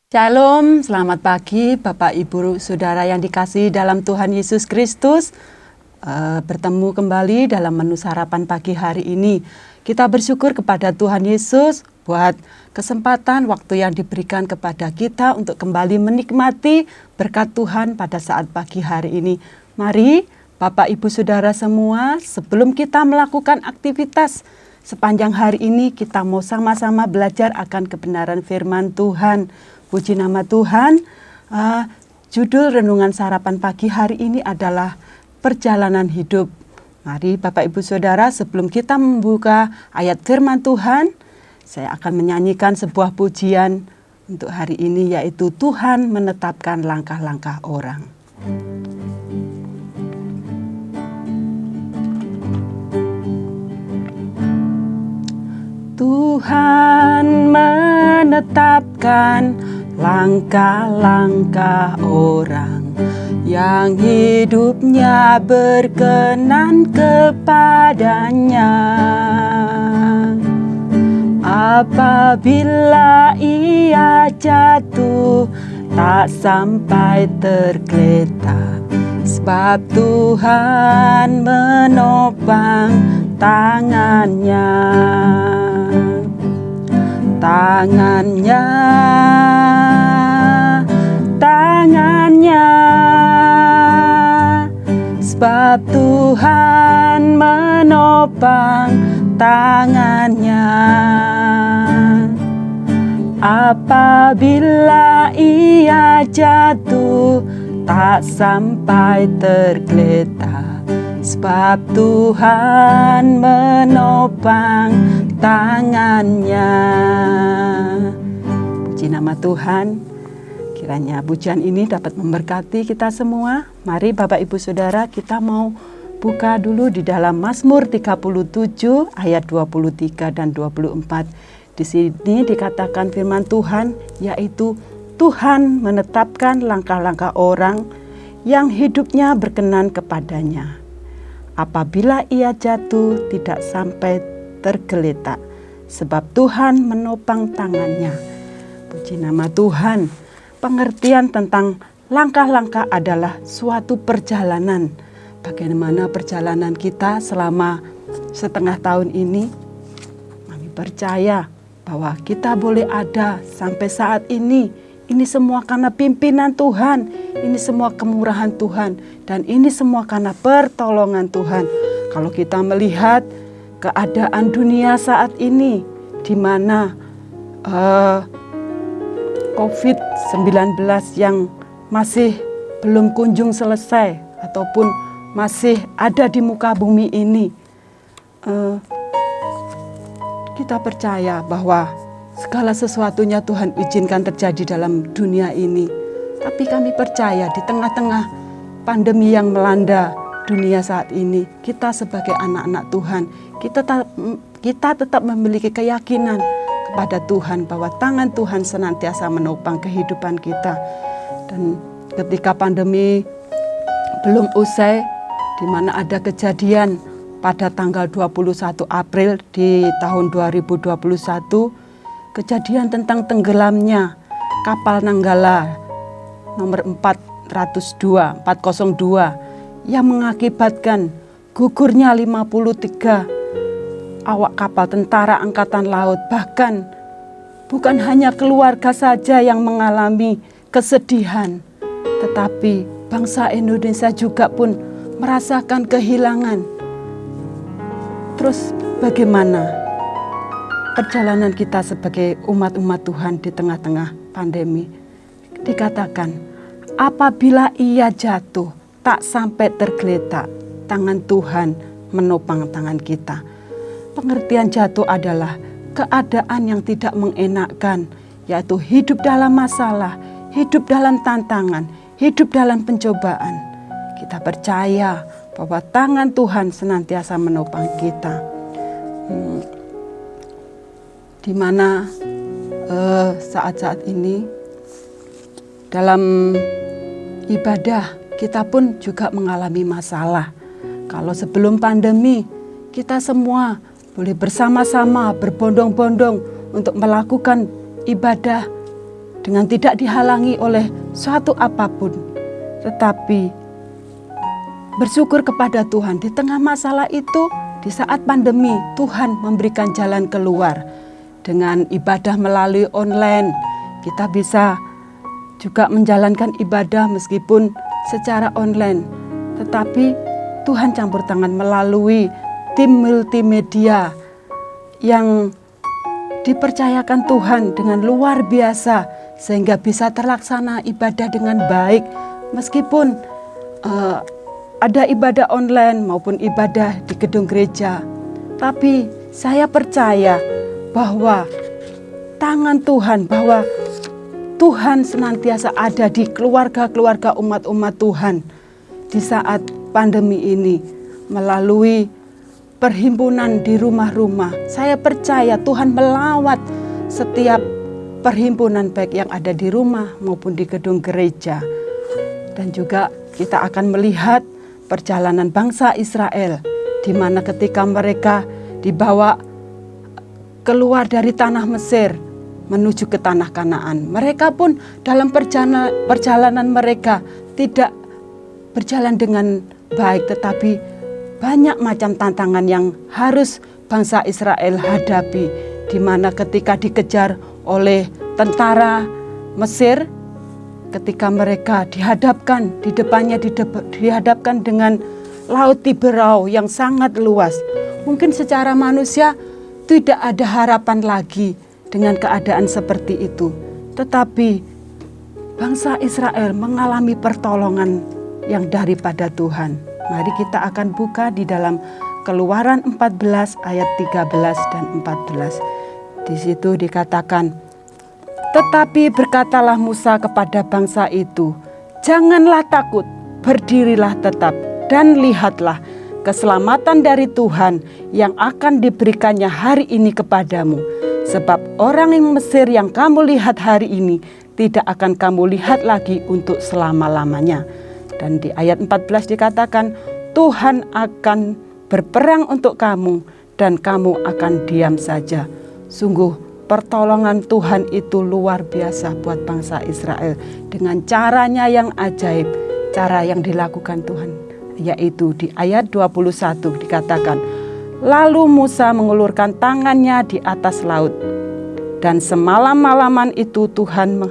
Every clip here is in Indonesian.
Shalom, selamat pagi Bapak Ibu Saudara yang dikasihi dalam Tuhan Yesus Kristus. Bertemu kembali dalam menu sarapan pagi hari ini. Kita bersyukur kepada Tuhan Yesus buat kesempatan waktu yang diberikan kepada kita untuk kembali menikmati berkat Tuhan pada saat pagi hari ini. Mari Bapak Ibu Saudara semua, sebelum kita melakukan aktivitas sepanjang hari ini, kita mau sama-sama belajar akan kebenaran firman Tuhan. Puji nama Tuhan. Judul renungan sarapan pagi hari ini adalah perjalanan hidup. Mari Bapak Ibu Saudara, sebelum kita membuka ayat firman Tuhan, saya akan menyanyikan sebuah pujian untuk hari ini, yaitu Tuhan menetapkan langkah-langkah orang. Tuhan menetapkan langkah-langkah orang yang hidupnya berkenan kepadanya. Apabila ia jatuh, tak sampai tergeletak, sebab Tuhan menopang tangannya. Tangannya, sebab Tuhan menopang tangannya. Apabila ia jatuh, tak sampai tergeletak, sebab Tuhan menopang tangannya. Puji nama Tuhan. Kiranya pujian ini dapat memberkati kita semua. Mari Bapak Ibu Saudara, kita mau buka dulu di dalam Mazmur 37 ayat 23 dan 24. Di sini dikatakan firman Tuhan, yaitu Tuhan menetapkan langkah-langkah orang yang hidupnya berkenan kepadanya. Apabila ia jatuh, tidak sampai tergeletak, sebab Tuhan menopang tangannya. Puji nama Tuhan. Pengertian tentang langkah-langkah adalah suatu perjalanan. Bagaimana perjalanan kita selama setengah tahun ini? Kami percaya bahwa kita boleh ada sampai saat ini. Ini semua karena pimpinan Tuhan, ini semua kemurahan Tuhan, dan ini semua karena pertolongan Tuhan. Kalau kita melihat keadaan dunia saat ini, di mana COVID-19 yang masih belum kunjung selesai ataupun masih ada di muka bumi ini, kita percaya bahwa segala sesuatunya Tuhan izinkan terjadi dalam dunia ini. Tapi kami percaya di tengah-tengah pandemi yang melanda dunia saat ini, kita sebagai anak-anak Tuhan, kita tetap memiliki keyakinan kepada Tuhan bahwa tangan Tuhan senantiasa menopang kehidupan kita. Dan ketika pandemi belum usai, di mana ada kejadian pada tanggal 21 April di tahun 2021, kejadian tentang tenggelamnya kapal Nanggala nomor 402 yang mengakibatkan gugurnya 53 awak kapal tentara angkatan laut. Bahkan bukan hanya keluarga saja yang mengalami kesedihan, tetapi bangsa Indonesia juga pun merasakan kehilangan. Terus bagaimana perjalanan kita sebagai umat-umat Tuhan di tengah-tengah pandemi? Dikatakan, apabila ia jatuh, tak sampai tergeletak, tangan Tuhan menopang tangan kita. Pengertian jatuh adalah keadaan yang tidak mengenakkan, yaitu hidup dalam masalah, hidup dalam tantangan, hidup dalam pencobaan. Kita percaya bahwa tangan Tuhan senantiasa menopang kita. Di mana saat-saat ini dalam ibadah kita pun juga mengalami masalah. Kalau sebelum pandemi kita semua boleh bersama-sama berbondong-bondong untuk melakukan ibadah dengan tidak dihalangi oleh suatu apapun, tetapi bersyukur kepada Tuhan di tengah masalah itu. Di saat pandemi, Tuhan memberikan jalan keluar. Dengan ibadah melalui online, kita bisa juga menjalankan ibadah meskipun secara online. Tetapi Tuhan campur tangan melalui tim multimedia yang dipercayakan Tuhan dengan luar biasa, sehingga bisa terlaksana ibadah dengan baik. Meskipun ada ibadah online maupun ibadah di gedung gereja. Tapi saya percaya bahwa tangan Tuhan, bahwa Tuhan senantiasa ada di keluarga-keluarga umat-umat Tuhan di saat pandemi ini melalui perhimpunan di rumah-rumah. Saya percaya Tuhan melawat setiap perhimpunan baik yang ada di rumah maupun di gedung gereja. Dan juga kita akan melihat perjalanan bangsa Israel, di mana ketika mereka dibawa keluar dari tanah Mesir menuju ke tanah Kanaan, mereka pun dalam perjalanan mereka tidak berjalan dengan baik, tetapi banyak macam tantangan yang harus bangsa Israel hadapi, di mana ketika dikejar oleh tentara Mesir, ketika mereka dihadapkan di depannya dihadapkan dengan laut Tiberau yang sangat luas. Mungkin secara manusia tidak ada harapan lagi dengan keadaan seperti itu. Tetapi bangsa Israel mengalami pertolongan yang daripada Tuhan. Mari kita akan buka di dalam Keluaran 14 ayat 13 dan 14. Di situ dikatakan, tetapi berkatalah Musa kepada bangsa itu, janganlah takut, berdirilah tetap, dan lihatlah keselamatan dari Tuhan yang akan diberikannya hari ini kepadamu. Sebab orang yang Mesir yang kamu lihat hari ini, tidak akan kamu lihat lagi untuk selama-lamanya. Dan di ayat 14 dikatakan, Tuhan akan berperang untuk kamu, dan kamu akan diam saja. Sungguh, pertolongan Tuhan itu luar biasa buat bangsa Israel dengan caranya yang ajaib, cara yang dilakukan Tuhan, yaitu di ayat 21 dikatakan, lalu Musa mengulurkan tangannya di atas laut, dan semalam-malaman itu Tuhan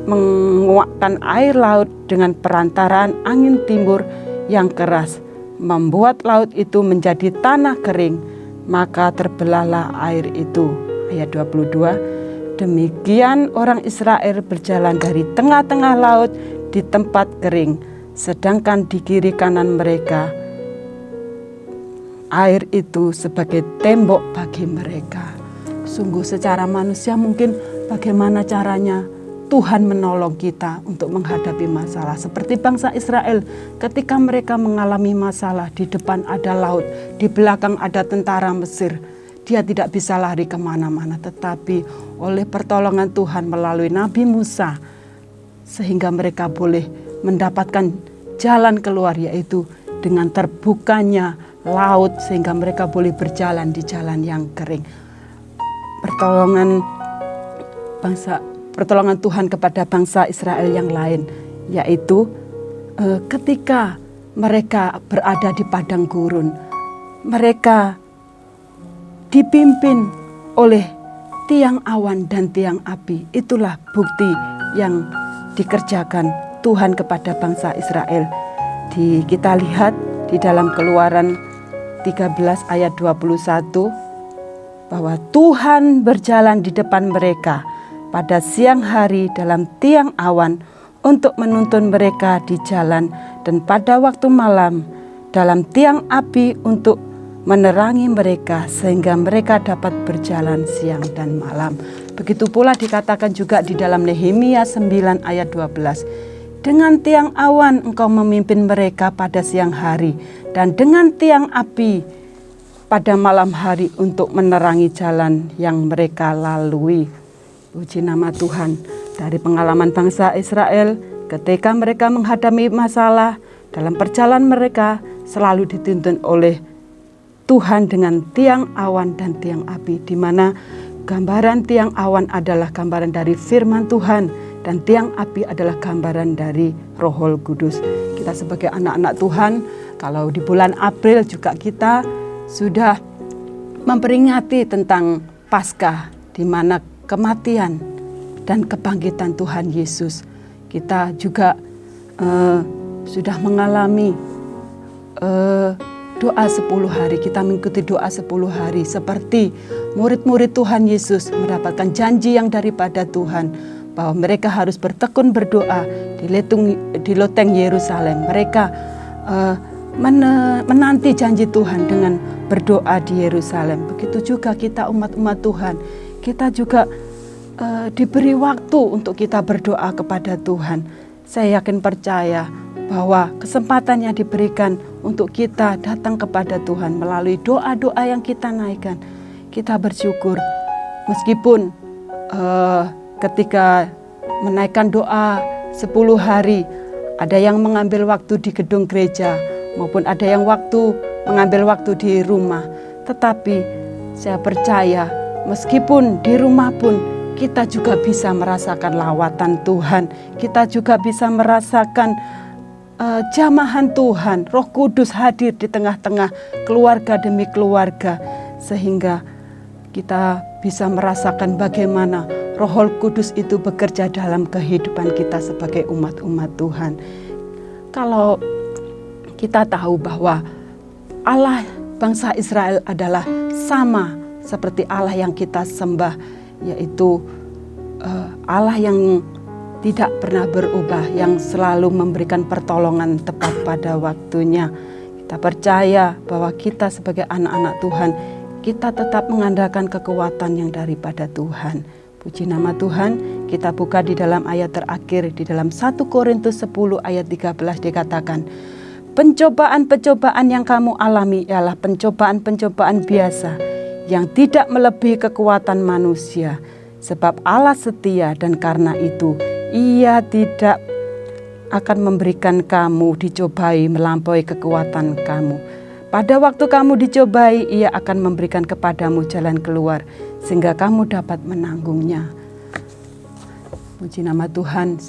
menguakkan air laut dengan perantaraan angin timur yang keras, membuat laut itu menjadi tanah kering, maka terbelahlah air itu. Ayat 22, demikian orang Israel berjalan dari tengah-tengah laut di tempat kering, sedangkan di kiri kanan mereka air itu sebagai tembok bagi mereka. Sungguh secara manusia mungkin bagaimana caranya Tuhan menolong kita untuk menghadapi masalah. Seperti bangsa Israel ketika mereka mengalami masalah, di depan ada laut, di belakang ada tentara Mesir. Dia tidak bisa lari kemana-mana, tetapi oleh pertolongan Tuhan melalui Nabi Musa, sehingga mereka boleh mendapatkan jalan keluar, yaitu dengan terbukanya laut, sehingga mereka boleh berjalan di jalan yang kering. Pertolongan Tuhan kepada bangsa Israel yang lain, yaitu ketika mereka berada di padang gurun, mereka dipimpin oleh tiang awan dan tiang api. Itulah bukti yang dikerjakan Tuhan kepada bangsa Israel. Kita lihat di dalam Keluaran 13 ayat 21 bahwa Tuhan berjalan di depan mereka pada siang hari dalam tiang awan untuk menuntun mereka di jalan, dan pada waktu malam dalam tiang api untuk menerangi mereka sehingga mereka dapat berjalan siang dan malam. Begitu pula dikatakan juga di dalam Nehemia 9 ayat 12. Dengan tiang awan engkau memimpin mereka pada siang hari, dan dengan tiang api pada malam hari untuk menerangi jalan yang mereka lalui. Puji nama Tuhan. Dari pengalaman bangsa Israel, ketika mereka menghadapi masalah dalam perjalanan mereka selalu dituntun oleh Tuhan dengan tiang awan dan tiang api, di mana Gambaran tiang awan adalah gambaran dari firman Tuhan, dan tiang api adalah gambaran dari Roh Kudus. Kita sebagai anak-anak Tuhan, kalau di bulan April juga kita sudah memperingati tentang Paskah, di mana kematian dan kebangkitan Tuhan Yesus. Kita juga sudah mengalami doa 10 hari, kita mengikuti doa 10 hari seperti murid-murid Tuhan Yesus mendapatkan janji yang daripada Tuhan bahwa mereka harus bertekun berdoa di loteng Yerusalem. Mereka menanti janji Tuhan dengan berdoa di Yerusalem. Begitu juga kita umat-umat Tuhan, kita juga diberi waktu untuk kita berdoa kepada Tuhan. Saya yakin percaya bahwa kesempatan yang diberikan untuk kita datang kepada Tuhan melalui doa-doa yang kita naikkan, kita bersyukur. Meskipun ketika menaikkan doa 10 hari, ada yang mengambil waktu di gedung gereja, maupun ada yang mengambil waktu di rumah. Tetapi saya percaya meskipun di rumah pun kita juga bisa merasakan lawatan Tuhan. Kita juga bisa merasakan jamahan Tuhan. Roh Kudus hadir di tengah-tengah keluarga demi keluarga, sehingga kita bisa merasakan bagaimana Roh Kudus itu bekerja dalam kehidupan kita sebagai umat-umat Tuhan. Kalau kita tahu bahwa Allah bangsa Israel adalah sama seperti Allah yang kita sembah, yaitu Allah yang tidak pernah berubah, yang selalu memberikan pertolongan tepat pada waktunya. Kita percaya bahwa kita sebagai anak-anak Tuhan, kita tetap mengandalkan kekuatan yang daripada Tuhan. Puji nama Tuhan. Kita buka di dalam ayat terakhir, di dalam 1 Korintus 10 ayat 13 dikatakan, pencobaan-pencobaan yang kamu alami ialah pencobaan-pencobaan biasa yang tidak melebihi kekuatan manusia. Sebab Allah setia, dan karena itu Ia tidak akan memberikan kamu dicobai melampaui kekuatan kamu. Pada waktu kamu dicobai, Ia akan memberikan kepadamu jalan keluar sehingga kamu dapat menanggungnya. Puji nama Tuhan.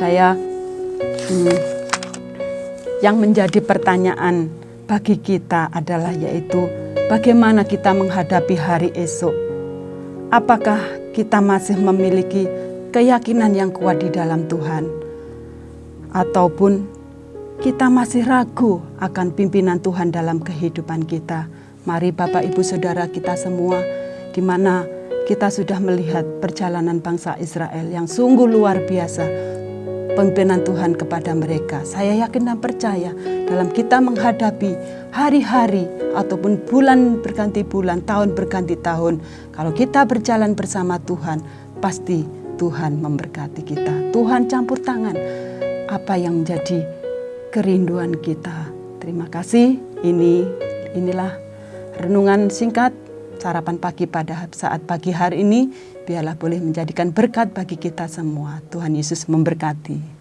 Yang menjadi pertanyaan bagi kita adalah yaitu bagaimana kita menghadapi hari esok. Apakah kita masih memiliki keyakinan yang kuat di dalam Tuhan, ataupun kita masih ragu akan pimpinan Tuhan dalam kehidupan kita? Mari Bapak Ibu Saudara kita semua, di mana kita sudah melihat perjalanan bangsa Israel yang sungguh luar biasa, pimpinan Tuhan kepada mereka. Saya yakin dan percaya dalam kita menghadapi hari-hari ataupun bulan berganti bulan, tahun berganti tahun, kalau kita berjalan bersama Tuhan, pasti Tuhan memberkati kita. Tuhan campur tangan apa yang menjadi kerinduan kita. Terima kasih. Inilah renungan singkat sarapan pagi pada saat pagi hari ini. Biarlah boleh menjadikan berkat bagi kita semua. Tuhan Yesus memberkati.